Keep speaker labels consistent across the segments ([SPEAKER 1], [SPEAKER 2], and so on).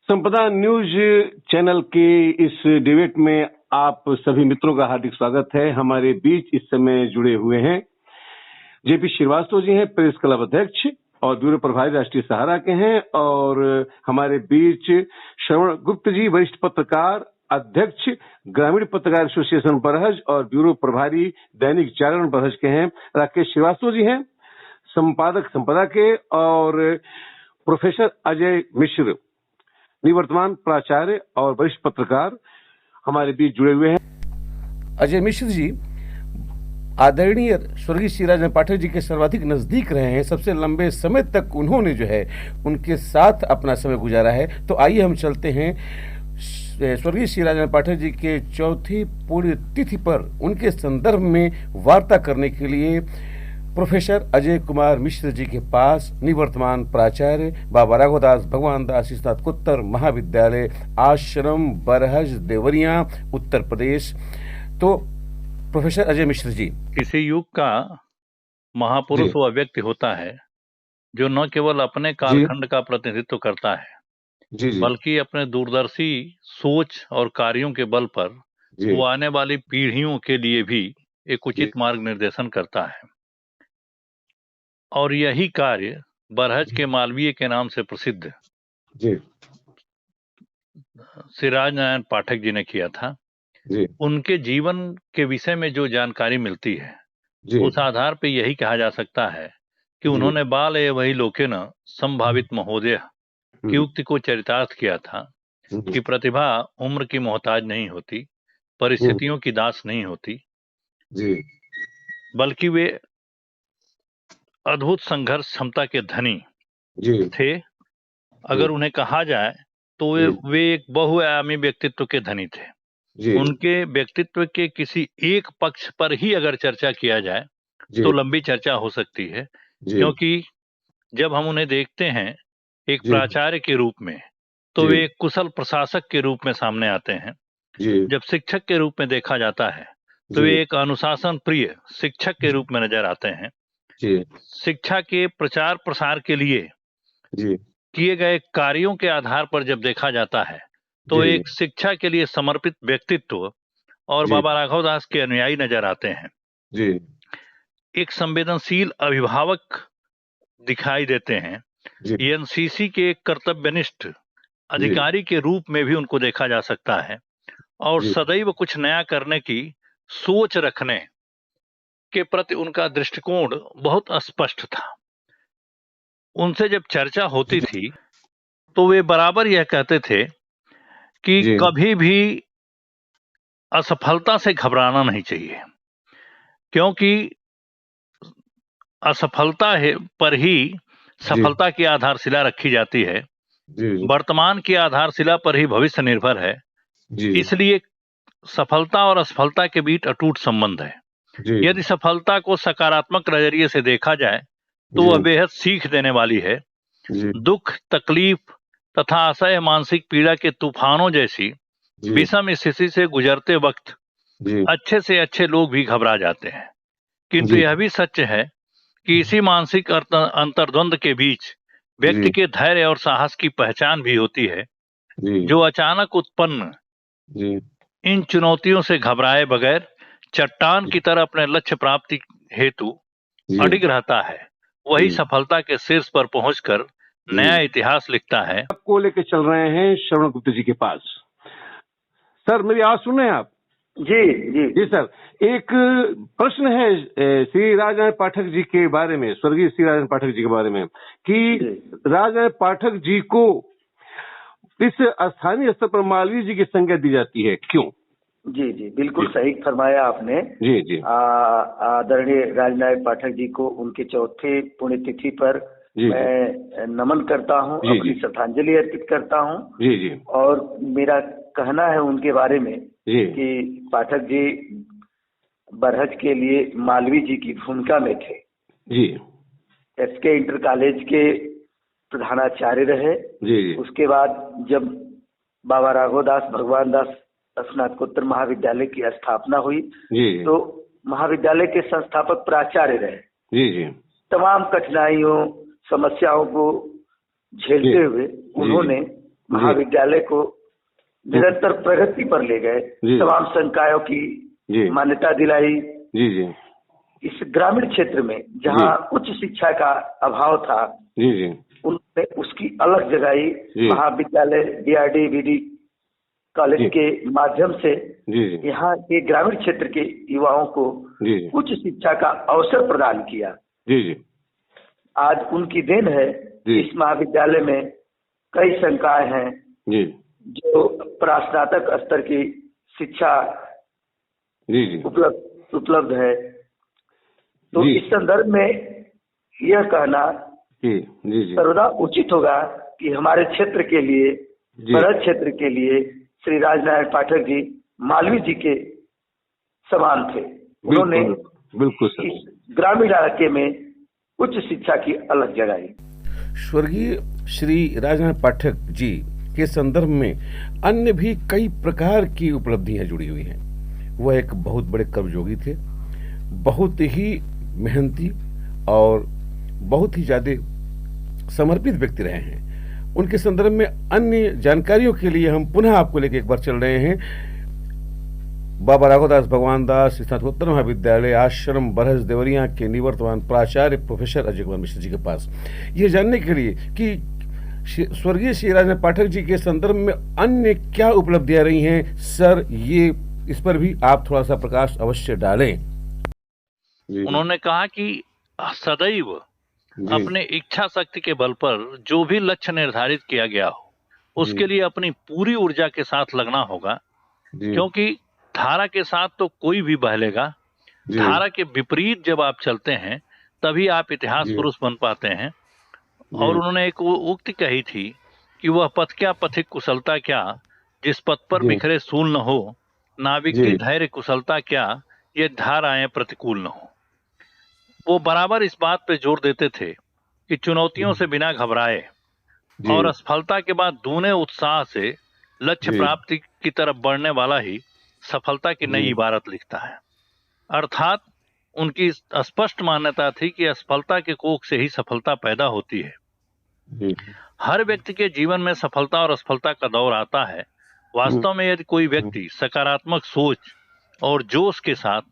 [SPEAKER 1] संपदा news channel के इस डिबेट में आप सभी मित्रों का हार्दिक स्वागत है। हमारे बीच इस समय जुड़े हुए हैं जेपी श्रीवास्तव जी हैं, प्रेस क्लब अध्यक्ष और ब्यूरो प्रभारी राष्ट्रीय सहारा के हैं, और हमारे बीच श्रवण गुप्त जी, वरिष्ठ पत्रकार, अध्यक्ष ग्रामीण पत्रकार एसोसिएशन बरहज और ब्यूरो प्रभारी दैनिक जागरण बरहज के हैं। राकेश श्रीवास्तव जी हैं, संपादक संपदा के, और प्रोफेसर अजय मिश्र, निवर्तमान प्राचार्य और वरिष्ठ पत्रकार, हमारे बीच जुड़े हुए हैं।
[SPEAKER 2] अजय मिश्र जी आदरणीय स्वर्गीय श्री राजनारायण पाठक जी के सर्वाधिक नजदीक रहे हैं। सबसे लंबे समय तक उन्होंने जो है उनके साथ अपना समय गुजारा है। तो आइए हम चलते हैं स्वर्गीय श्री राजनारायण पाठक जी के चौथी पुण्यतिथि पर उनके संदर्भ में वार्ता करने के लिए प्रोफेसर अजय कुमार मिश्र जी के पास, निवर्तमान प्राचार्य बाबा राघवदास भगवान दास स्नातकोत्तर महाविद्यालय, आश्रम बरहज, देवरिया, उत्तर प्रदेश। तो प्रोफेसर अजय मिश्र जी,
[SPEAKER 3] किसी युग का महापुरुष वह व्यक्ति होता है जो न केवल अपने कालखंड का प्रतिनिधित्व करता है, बल्कि अपने दूरदर्शी सोच और कार्यों के बल पर वो आने वाली पीढ़ियों के लिए भी एक उचित मार्ग निर्देशन करता है। और यही कार्य बरहज के मालवीय के नाम से प्रसिद्ध श्री राजनारायण पाठक जी ने किया था। उनके जीवन के विषय में जो जानकारी मिलती है, उस आधार पे यही कहा जा सकता है कि उन्होंने बाल एवं लोकेन संभावित महोदय की उक्ति को चरितार्थ किया था कि प्रतिभा उम्र की मोहताज नहीं होती, परिस्थितियों की दास नहीं होती, बल्कि वे अद्भुत संघर्ष क्षमता के धनी थे। अगर उन्हें कहा जाए तो वे एक बहुआयामी व्यक्तित्व के धनी थे। उनके व्यक्तित्व के किसी एक पक्ष पर ही अगर चर्चा किया जाए तो लंबी चर्चा हो सकती है, क्योंकि जब हम उन्हें देखते हैं एक प्राचार्य के रूप में, तो वे एक कुशल प्रशासक के रूप में सामने आते हैं। जब शिक्षक के रूप में देखा जाता है तो वे एक अनुशासन प्रिय शिक्षक के रूप में नजर आते हैं। शिक्षा के प्रचार प्रसार के लिए किए गए कार्यों के आधार पर जब देखा जाता है तो एक शिक्षा के लिए समर्पित व्यक्तित्व और बाबा राघवदास के अनुयायी नजर आते हैं। एक संवेदनशील अभिभावक दिखाई देते हैं। एनसीसी के एक कर्तव्यनिष्ठ अधिकारी के रूप में भी उनको देखा जा सकता है, और सदैव कुछ नया करने की सोच रखने के प्रति उनका दृष्टिकोण बहुत स्पष्ट था। उनसे जब चर्चा होती थी तो वे बराबर यह कहते थे कि कभी भी असफलता से घबराना नहीं चाहिए, क्योंकि असफलता पर ही सफलता की आधारशिला रखी जाती है। वर्तमान की आधारशिला पर ही भविष्य निर्भर है। इसलिए सफलता और असफलता के बीच अटूट संबंध है। यदि सफलता को सकारात्मक नजरिए से देखा जाए तो वह बेहद सीख देने वाली है। दुख, तकलीफ तथा असह्य मानसिक पीड़ा के तूफानों जैसी विषम स्थिति से गुजरते वक्त अच्छे से अच्छे लोग भी घबरा जाते हैं, किंतु यह भी सच है कि इसी मानसिक अंतर्द्वंद के बीच व्यक्ति के धैर्य और साहस की पहचान भी होती है, जो अचानक उत्पन्न इन चुनौतियों से घबराए बगैर चट्टान की तरह अपने लक्ष्य प्राप्ति हेतु अडिग रहता है। वही सफलता के शीर्ष पर पहुंचकर नया इतिहास लिखता है।
[SPEAKER 1] आपको लेके चल रहे हैं श्रवण गुप्त जी के पास। सर, मेरी आवाज सुन रहे हैं आप? जी सर, एक प्रश्न है श्री राजनारायण पाठक जी के बारे में, स्वर्गीय श्री राजनारायण पाठक जी के बारे में, कि राजनारायण पाठक जी को इस स्थानीय स्तर पर मालवीय जी की संज्ञा दी जाती है, क्यों?
[SPEAKER 4] जी, बिल्कुल सही फरमाया आपने। जी। आदरणीय राजनारायण पाठक जी को उनके चौथे पुण्यतिथि पर मैं नमन करता हूँ, अपनी श्रद्धांजलि अर्पित करता हूँ। और मेरा कहना है उनके बारे में कि पाठक जी बरहज के लिए मालवीय जी की भूमिका में थे। एसके इंटर कॉलेज के प्रधानाचार्य रहे। उसके बाद जब बाबा राघवदास भगवान दास स्नातकोत्तर महाविद्यालय की स्थापना हुई तो महाविद्यालय के संस्थापक प्राचार्य रहे। तमाम कठिनाइयों, समस्याओं को झेलते हुए उन्होंने महाविद्यालय को निरंतर प्रगति पर ले गए, तमाम संकायों की मान्यता दिलाई।
[SPEAKER 1] जी जी।
[SPEAKER 4] इस ग्रामीण क्षेत्र में जहाँ उच्च शिक्षा का अभाव था,
[SPEAKER 1] जी जी,
[SPEAKER 4] उन्होंने उसकी अलग जगाई। महाविद्यालय बीआरडी बीडी कॉलेज के माध्यम से यहाँ के ग्रामीण क्षेत्र के युवाओं को उच्च शिक्षा का अवसर प्रदान किया।
[SPEAKER 1] जी जी।
[SPEAKER 4] आज उनकी देन है। इस महाविद्यालय में कई संकाय हैं जो प्रास्नातक स्तर की शिक्षा उपलब्ध है। तो इस संदर्भ में यह कहना सर्वदा उचित होगा कि हमारे क्षेत्र के लिए, बरहज क्षेत्र के लिए श्री राजनारायण पाठक जी मालवीय जी के समान थे। उन्होंने
[SPEAKER 1] बिल्कुल
[SPEAKER 4] इस ग्रामीण इलाके में उच्च शिक्षा की अलग जगाई।
[SPEAKER 2] स्वर्गीय श्री राजनारायण पाठक जी के संदर्भ में अन्य भी कई प्रकार की उपलब्धियां जुड़ी हुई हैं। वह एक बहुत बड़े कर्मयोगी थे, बहुत ही मेहनती और बहुत ही ज्यादा समर्पित व्यक्ति रहे हैं। उनके संदर्भ में अन्य जानकारियों के लिए हम पुनः आपको लेकर एक बार चल रहे हैं बाबा राघवदास भगवान दास स्नातकोत्तर महाविद्यालय आश्रम बरहज देवरिया के निवर्तमान प्राचार्य प्रोफेसर अजय कुमार मिश्र जी के पास, ये जानने के लिए कि स्वर्गीय श्री राजनारायण पाठक जी के संदर्भ में अन्य क्या उपलब्धियां रही हैं। सर, ये इस पर भी आप थोड़ा सा प्रकाश अवश्य डालें।
[SPEAKER 3] उन्होंने कहा कि सदैव अपने इच्छा शक्ति के बल पर जो भी लक्ष्य निर्धारित किया गया हो उसके लिए अपनी पूरी ऊर्जा के साथ लगना होगा, क्योंकि धारा के साथ तो कोई भी बहलेगा। धारा के विपरीत जब आप चलते हैं तभी आप इतिहास पुरुष बन पाते हैं। और उन्होंने एक उक्ति कही थी कि वह पथ क्या पथिक कुशलता क्या, जिस पथ पर बिखरे सूल न हो, नाविक की धैर्य कुशलता क्या, ये धाराएं प्रतिकूल न हो। वो बराबर इस बात पे जोर देते थे कि चुनौतियों से बिना घबराए और असफलता के बाद दूने उत्साह से लक्ष्य प्राप्ति की तरफ बढ़ने वाला ही सफलता की नई इबारत लिखता है। अर्थात उनकी स्पष्ट मान्यता थी कि असफलता के कोख से ही सफलता पैदा होती है। हर व्यक्ति के जीवन में सफलता और असफलता का दौर आता है। वास्तव में यदि कोई व्यक्ति सकारात्मक सोच और जोश के साथ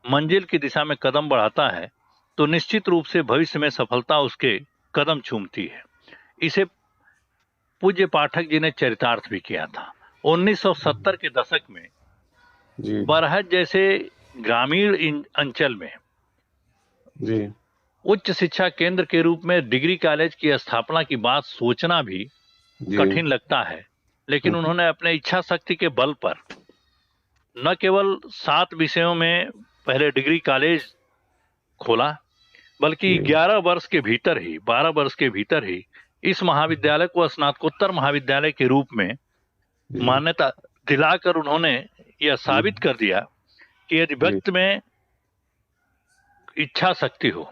[SPEAKER 3] मंजिल की दिशा में कदम बढ़ाता है तो निश्चित रूप से भविष्य में सफलता उसके कदम चूमती है। इसे पूज्य पाठक जी ने चरितार्थ भी किया था। 1970 के दशक में बरहज जैसे ग्रामीण अंचल में उच्च शिक्षा केंद्र के रूप में डिग्री कॉलेज की स्थापना की बात सोचना भी कठिन लगता है, लेकिन उन्होंने अपने इच्छा शक्ति के बल पर न केवल 7 विषयों में पहले डिग्री कॉलेज खोला, बल्कि 12 वर्ष के भीतर ही इस महाविद्यालय को स्नातकोत्तर महाविद्यालय के रूप में मान्यता दिलाकर उन्होंने यह साबित कर दिया कि यदि व्यक्ति में इच्छा शक्ति हो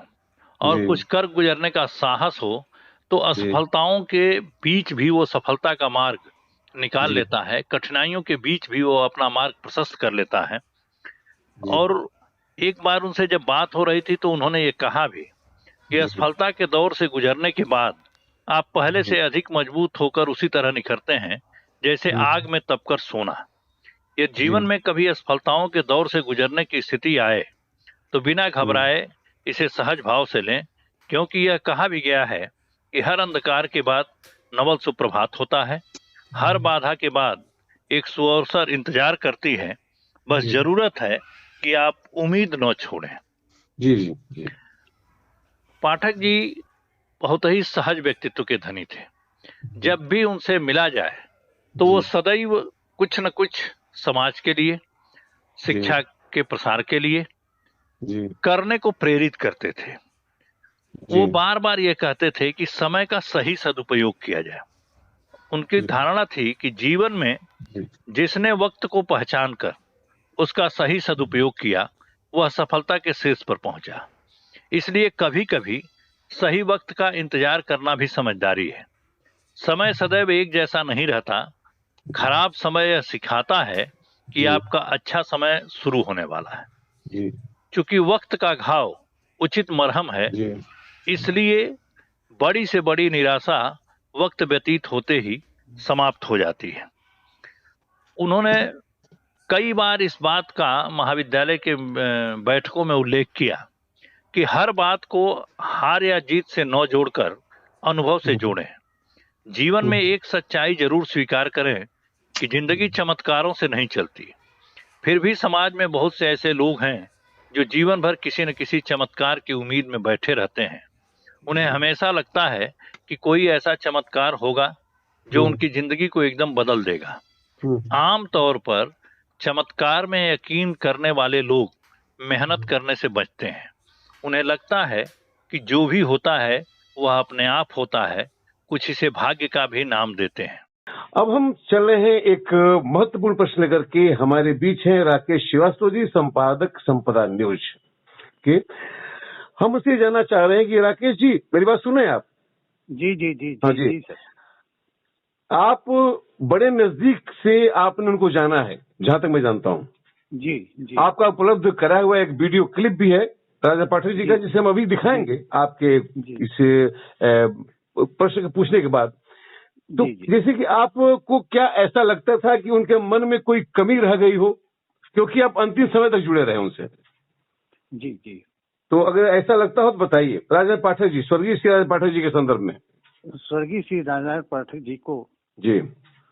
[SPEAKER 3] और कुछ कर गुजरने का साहस हो तो असफलताओं के बीच भी वो सफलता का मार्ग निकाल लेता है, कठिनाइयों के बीच भी वो अपना मार्ग प्रशस्त कर लेता है। और एक बार उनसे जब बात हो रही थी तो उन्होंने ये कहा भी कि असफलता के दौर से गुजरने के बाद आप पहले से अधिक मजबूत होकर उसी तरह निखरते हैं जैसे आग में तपकर सोना। ये जीवन में कभी असफलताओं के दौर से गुजरने की स्थिति आए तो बिना घबराए इसे सहज भाव से लें, क्योंकि यह कहा भी गया है कि हर अंधकार के बाद नवल सुप्रभात होता है, हर बाधा के बाद एक सुअवसर इंतजार करती है, बस जरूरत है कि आप उम्मीद न छोड़ें।
[SPEAKER 1] जी।
[SPEAKER 3] पाठक जी बहुत ही सहज व्यक्तित्व के धनी थे। जब भी उनसे मिला जाए तो वो सदैव कुछ न कुछ समाज के लिए, शिक्षा के प्रसार के लिए करने को प्रेरित करते थे। वो बार बार ये कहते थे कि समय का सही सदुपयोग किया जाए। उनकी धारणा थी कि जीवन में जिसने वक्त को पहचान कर उसका सही सदुपयोग किया वह सफलता के शीर्ष पर पहुंचा। इसलिए कभी कभी सही वक्त का इंतजार करना भी समझदारी है। समय सदैव एक जैसा नहीं रहता। खराब समय यह सिखाता है कि आपका अच्छा समय शुरू होने वाला है। क्योंकि वक्त का घाव उचित मरहम है, इसलिए बड़ी से बड़ी निराशा वक्त व्यतीत होते ही समाप्त हो जाती है। उन्होंने कई बार इस बात का महाविद्यालय के बैठकों में उल्लेख किया कि हर बात को हार या जीत से न जोड़कर अनुभव से जोड़ें। जीवन में एक सच्चाई जरूर स्वीकार करें कि जिंदगी चमत्कारों से नहीं चलती। फिर भी समाज में बहुत से ऐसे लोग हैं जो जीवन भर किसी न किसी चमत्कार की उम्मीद में बैठे रहते हैं। उन्हें हमेशा लगता है कि कोई ऐसा चमत्कार होगा जो उनकी जिंदगी को एकदम बदल देगा। आम तौर पर चमत्कार में यकीन करने वाले लोग मेहनत करने से बचते हैं। उन्हें लगता है कि जो भी होता है वह अपने आप होता है, कुछ इसे भाग्य का भी नाम देते हैं।
[SPEAKER 1] अब हम चल रहे हैं एक महत्वपूर्ण प्रश्न लेकर के। हमारे बीच हैं राकेश श्रीवास्तव जी, संपादक संपदा न्यूज के। हम उससे जानना चाह रहे हैं कि राकेश जी, मेरी बात सुने आप?
[SPEAKER 5] जी जी जी
[SPEAKER 1] हाँ
[SPEAKER 5] जी सर।
[SPEAKER 1] आप बड़े नजदीक से आपने उनको जाना है, जहां तक मैं जानता हूँ।
[SPEAKER 5] जी जी।
[SPEAKER 1] आपका उपलब्ध करा हुआ एक वीडियो क्लिप भी है राजा पाठक जी का, जिसे हम अभी दिखाएंगे आपके इस प्रश्न के पूछने के बाद। तो जैसे कि आपको क्या ऐसा लगता था कि उनके मन में कोई कमी रह गई हो, क्योंकि आप अंतिम समय तक जुड़े रहे उनसे?
[SPEAKER 5] जी जी।
[SPEAKER 1] तो अगर ऐसा लगता हो तो बताइए। राजा पाठक जी, स्वर्गीय श्री राजा पाठक जी के संदर्भ में।
[SPEAKER 5] स्वर्गीय श्री राजा पाठक जी को
[SPEAKER 1] जी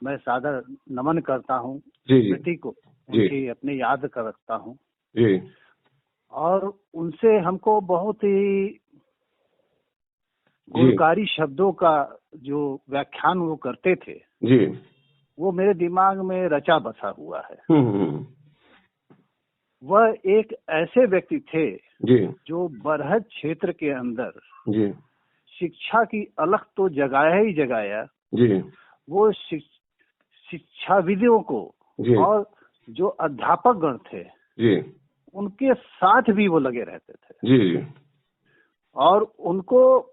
[SPEAKER 5] मैं सादर नमन करता हूँ।
[SPEAKER 1] जी जी
[SPEAKER 5] बेटी को उनकी अपने याद कर रखता हूँ
[SPEAKER 1] जी।
[SPEAKER 5] और उनसे हमको बहुत ही गुणकारी शब्दों का जो व्याख्यान वो करते थे
[SPEAKER 1] जी,
[SPEAKER 5] वो मेरे दिमाग में रचा बसा हुआ है। वह एक ऐसे व्यक्ति थे
[SPEAKER 1] जी
[SPEAKER 5] जो बरहज क्षेत्र के अंदर
[SPEAKER 1] जी
[SPEAKER 5] शिक्षा की अलख तो जगाया ही जगाया
[SPEAKER 1] जी।
[SPEAKER 5] वो शिक्षाविदों को और जो अध्यापक गण थे
[SPEAKER 1] जी
[SPEAKER 5] उनके साथ भी वो लगे रहते थे
[SPEAKER 1] जी।
[SPEAKER 5] और उनको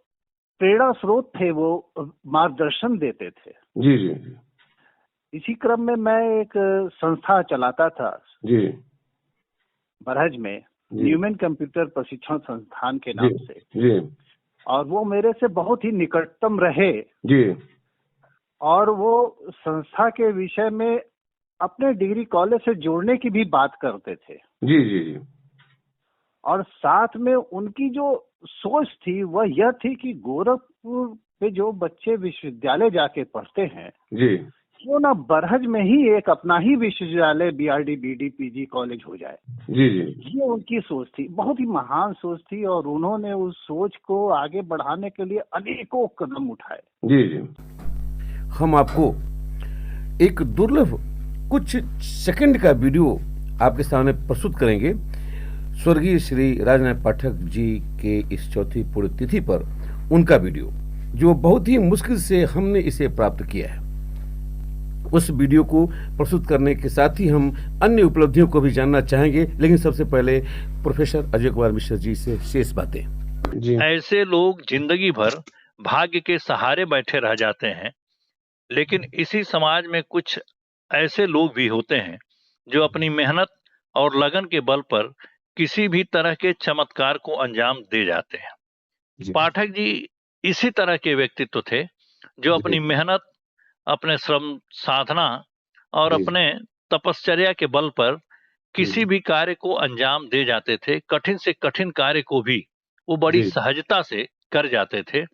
[SPEAKER 5] प्रेरणा स्रोत थे, वो मार्गदर्शन देते थे।
[SPEAKER 1] जी जी।
[SPEAKER 5] इसी क्रम में मैं एक संस्था चलाता था
[SPEAKER 1] जी
[SPEAKER 5] बरहज में, न्यूमैन कंप्यूटर प्रशिक्षण संस्थान के नाम से
[SPEAKER 1] जी।
[SPEAKER 5] और वो मेरे से बहुत ही निकटतम रहे
[SPEAKER 1] जी। और
[SPEAKER 5] वो संस्था के विषय में अपने डिग्री कॉलेज से जोड़ने की भी बात करते थे।
[SPEAKER 1] जी जी जी।
[SPEAKER 5] और साथ में उनकी जो सोच थी वह यह थी कि गोरखपुर पे जो बच्चे विश्वविद्यालय जाके पढ़ते हैं
[SPEAKER 1] जी,
[SPEAKER 5] क्यों ना बरहज में ही एक अपना ही विश्वविद्यालय बीआरडी बीडी पीजी कॉलेज हो जाए।
[SPEAKER 1] जी जी।
[SPEAKER 5] ये उनकी सोच थी, बहुत ही महान सोच थी और उन्होंने उस सोच को आगे बढ़ाने के लिए अनेकों कदम उठाए।
[SPEAKER 1] जी जी।
[SPEAKER 2] हम आपको एक दुर्लभ कुछ सेकंड का वीडियो आपके सामने प्रस्तुत करेंगे स्वर्गीय श्री राजनारायण पाठक जी के इस चौथी पुण्यतिथि पर उनका वीडियो, जो बहुत ही मुश्किल से हमने इसे प्राप्त किया है। उस वीडियो को प्रस्तुत करने के साथ ही हम अन्य उपलब्धियों को भी जानना चाहेंगे, लेकिन सबसे पहले प्रोफेसर अजय कुमार मिश्र जी से शेष बातें।
[SPEAKER 3] जी। ऐसे लोग जिंदगी भर भाग्य के सहारे बैठे रह जाते हैं, लेकिन इसी समाज में कुछ ऐसे लोग भी होते हैं जो अपनी मेहनत और लगन के बल पर किसी भी तरह के चमत्कार को अंजाम दे जाते हैं। पाठक जी इसी तरह के व्यक्तित्व थे जो अपनी मेहनत, अपने श्रम साधना और अपने तपश्चर्या के बल पर किसी भी कार्य को अंजाम दे जाते थे। कठिन से कठिन कार्य को भी वो बड़ी सहजता से कर जाते थे।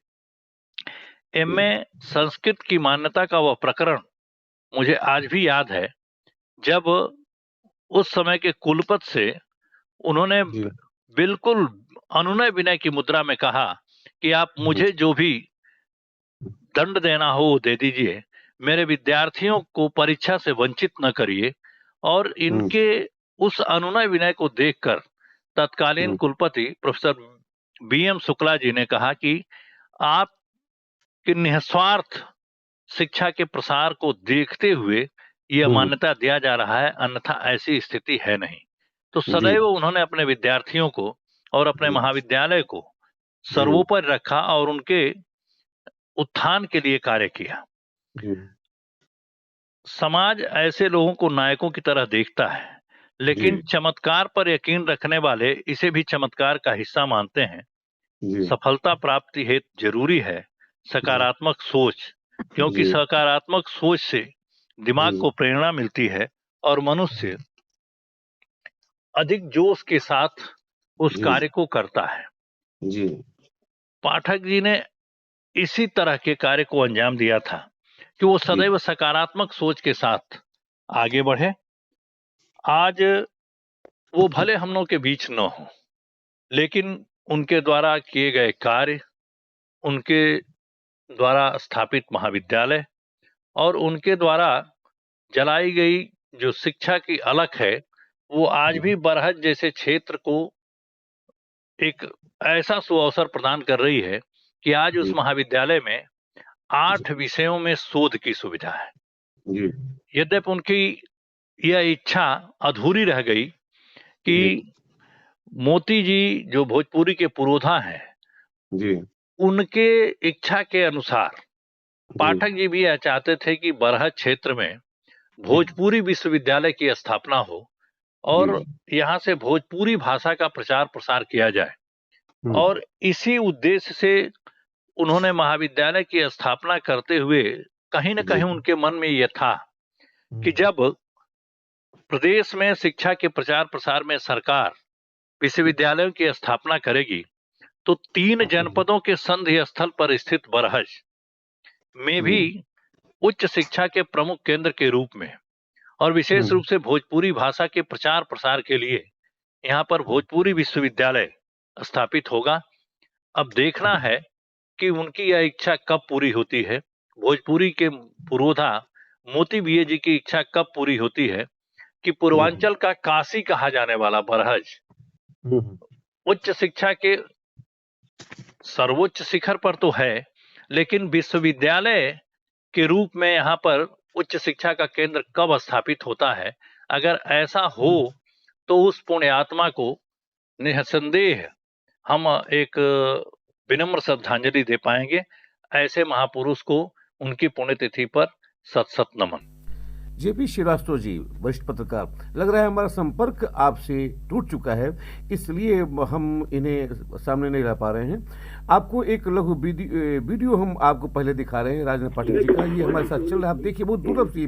[SPEAKER 3] एमए संस्कृत की मान्यता का वह प्रकरण मुझे आज भी याद है, जब उस समय के कुलपति से उन्होंने बिल्कुल अनुनय विनय की मुद्रा में कहा कि आप मुझे जो भी दंड देना हो वो दे दीजिए, मेरे विद्यार्थियों को परीक्षा से वंचित न करिए। और इनके उस अनुनय विनय को देखकर तत्कालीन कुलपति प्रोफेसर बीएम शुक्ला जी ने कहा कि आप कि निस्वार्थ शिक्षा के प्रसार को देखते हुए यह मान्यता दिया जा रहा है, अन्यथा ऐसी स्थिति है नहीं। तो सदैव उन्होंने अपने विद्यार्थियों को और अपने महाविद्यालय को सर्वोपरि रखा और उनके उत्थान के लिए कार्य किया। समाज ऐसे लोगों को नायकों की तरह देखता है, लेकिन चमत्कार पर यकीन रखने वाले इसे भी चमत्कार का हिस्सा मानते हैं। सफलता प्राप्ति हेतु जरूरी है सकारात्मक सोच, क्योंकि सकारात्मक सोच से दिमाग को प्रेरणा मिलती है और मनुष्य अधिक जोश के साथ उस कार्य को करता है।
[SPEAKER 1] जी।
[SPEAKER 3] पाठक जी ने इसी तरह के कार्य को अंजाम दिया था कि वो सदैव सकारात्मक सोच के साथ आगे बढ़े। आज वो भले हम लोग के बीच न हो, लेकिन उनके द्वारा किए गए कार्य, उनके द्वारा स्थापित महाविद्यालय और उनके द्वारा जलाई गई जो शिक्षा की अलख है, वो आज भी बरहज जैसे क्षेत्र को एक ऐसा सुअवसर प्रदान कर रही है कि आज उस महाविद्यालय में 8 विषयों में शोध की सुविधा है। यद्यपि उनकी यह इच्छा अधूरी रह गई कि मोती जी जो भोजपुरी के पुरोधा हैं, उनके इच्छा के अनुसार पाठक जी भी यह चाहते थे कि बरहज क्षेत्र में भोजपुरी विश्वविद्यालय की स्थापना हो और यहाँ से भोजपुरी भाषा का प्रचार प्रसार किया जाए। और इसी उद्देश्य से उन्होंने महाविद्यालय की स्थापना करते हुए कहीं न कहीं उनके मन में यह था कि जब प्रदेश में शिक्षा के प्रचार प्रसार में सरकार विश्वविद्यालयों की स्थापना करेगी तो 3 जनपदों के संधि स्थल पर स्थित बरहज में भी उच्च शिक्षा के प्रमुख केंद्र के रूप में और विशेष रूप से भोजपुरी भाषा के प्रचार प्रसार के लिए यहाँ पर भोजपुरी विश्वविद्यालय स्थापित होगा। अब देखना है कि उनकी यह इच्छा कब पूरी होती है। भोजपुरी के पुरोधा मोती बीए जी की इच्छा कब पूरी होती है कि पूर्वांचल का काशी कहा जाने वाला बरहज उच्च शिक्षा के सर्वोच्च शिखर पर तो है, लेकिन विश्वविद्यालय के रूप में यहाँ पर उच्च शिक्षा का केंद्र कब स्थापित होता है। अगर ऐसा हो तो उस पुण्यात्मा को निसंदेह हम एक विनम्र श्रद्धांजलि दे पाएंगे। ऐसे महापुरुष को उनकी पुण्यतिथि पर सत सत नमन।
[SPEAKER 2] जेपी श्रीवास्तव जी, वरिष्ठ पत्रकार, लग रहा है हमारा संपर्क आपसे टूट चुका है, इसलिए हम इन्हें सामने नहीं ला पा रहे हैं। आपको एक लघु वीडियो हम आपको पहले दिखा रहे हैं राजनाथ पाठक जी का। ये हमारे साथ चल रहा है, आप देखिए, बहुत दुर्लभ से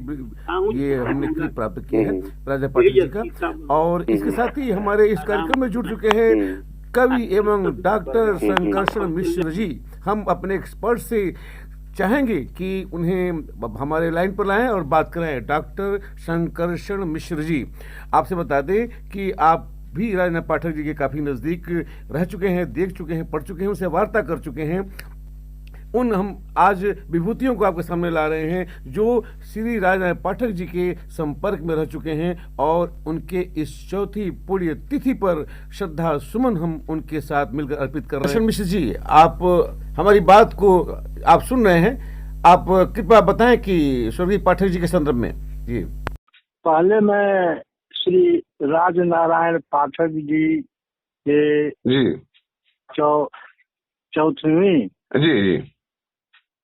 [SPEAKER 2] ये हमने क्लिप प्राप्त किया है राजनाथ पाठक जी का। और इसके साथ ही हमारे इस कार्यक्रम में जुड़ चुके हैं कवि एवं डॉक्टर शंकरशण मिश्र जी। हम अपने एक्सपर्ट से चाहेंगे कि उन्हें हमारे लाइन पर लाएं और बात करें। डॉक्टर शंकरशण मिश्र जी, आपसे बता दें कि आप भी राजनाथ पाठक जी के काफी नजदीक रह चुके हैं, देख चुके हैं, पढ़ चुके हैं, उनसे वार्ता कर चुके हैं। हम आज विभूतियों को आपके सामने ला रहे हैं जो श्री राजनाथ पाठक जी के संपर्क में रह चुके हैं और उनके इस चौथी पुण्य तिथि पर श्रद्धा सुमन हम उनके साथ मिलकर अर्पित कर रहे हैं। मिश्र जी, आप हमारी बात को आप सुन रहे हैं, आप कृपया बताएं कि स्वर्गीय पाठक जी के संदर्भ में। जी,
[SPEAKER 6] पहले मैं श्री राजनारायण पाठक जी के चौथवी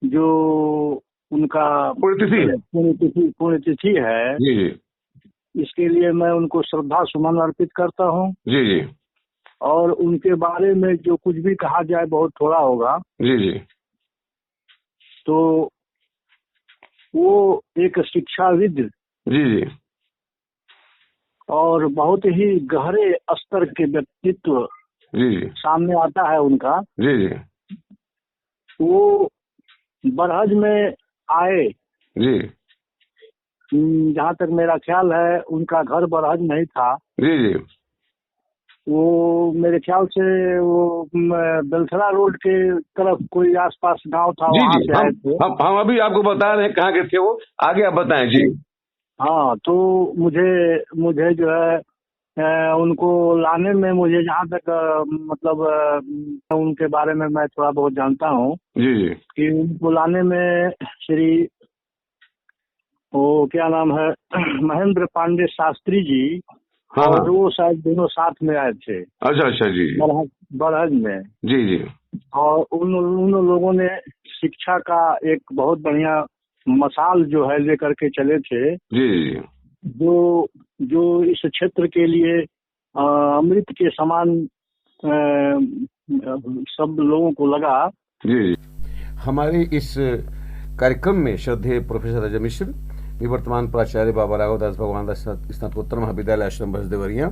[SPEAKER 6] जो उनका पुण्यतिथि है, इसके लिए मैं उनको श्रद्धा सुमन अर्पित करता हूँ। और उनके बारे में जो कुछ भी कहा जाए बहुत थोड़ा होगा। तो वो एक शिक्षाविद और बहुत ही गहरे स्तर के व्यक्तित्व सामने आता है उनका। वो बरहज में आए, जहाँ तक मेरा ख्याल है उनका घर बरहज नहीं था। वो मेरे ख्याल से वो बेलथरा रोड के तरफ कोई आसपास गांव था, वहाँ से आए थे।
[SPEAKER 1] हम अभी आपको बता रहे हैं कहाँ के थे वो, आगे आप बताएं जी।
[SPEAKER 6] हाँ, तो मुझे जो है उनको लाने में, मुझे जहाँ तक मतलब उनके बारे में मैं थोड़ा बहुत जानता हूँ कि उनको लाने में श्री वो क्या नाम है महेंद्र पांडे शास्त्री जी, और वो शायद दोनों साथ में आए थे।
[SPEAKER 1] अच्छा जी,
[SPEAKER 6] बरहज में। जी। और उन लोगों ने शिक्षा का एक बहुत बढ़िया मसाल जो है लेकर के चले थे। जो इस क्षेत्र के लिए अमृत के समान सब लोगों को लगा।
[SPEAKER 2] हमारे इस कार्यक्रम में श्रद्धेय प्रोफेसर अजय मिश्र, निवर्तमान प्राचार्य बाबा राघवदास भगवान दास स्नातकोत्तर महाविद्यालय आश्रम बसदेवरिया,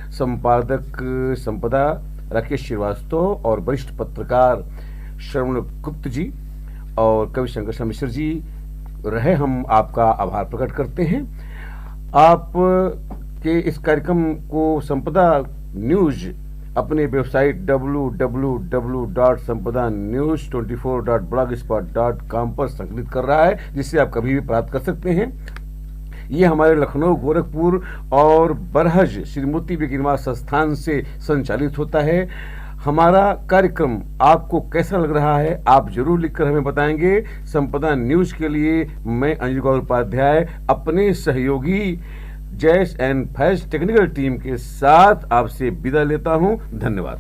[SPEAKER 2] संपादक संपदा राकेश श्रीवास्तव और वरिष्ठ पत्रकार श्रवण गुप्त जी और कवि शंकर मिश्र जी रहे, हम आपका आभार प्रकट करते हैं। आप के इस कार्यक्रम को संपदा न्यूज अपने वेबसाइट www.sampadanews24.blogspot.com पर संकलित कर रहा है, जिससे आप कभी भी प्राप्त कर सकते हैं। ये हमारे लखनऊ, गोरखपुर और बरहज श्री मोती विज्ञान संस्थान से संचालित होता है। हमारा कार्यक्रम आपको कैसा लग रहा है आप जरूर लिखकर हमें बताएंगे। संपदा न्यूज के लिए मैं अंजू गौर उपाध्याय अपने सहयोगी जैस एंड फैज टेक्निकल टीम के साथ आपसे विदा लेता हूं। धन्यवाद।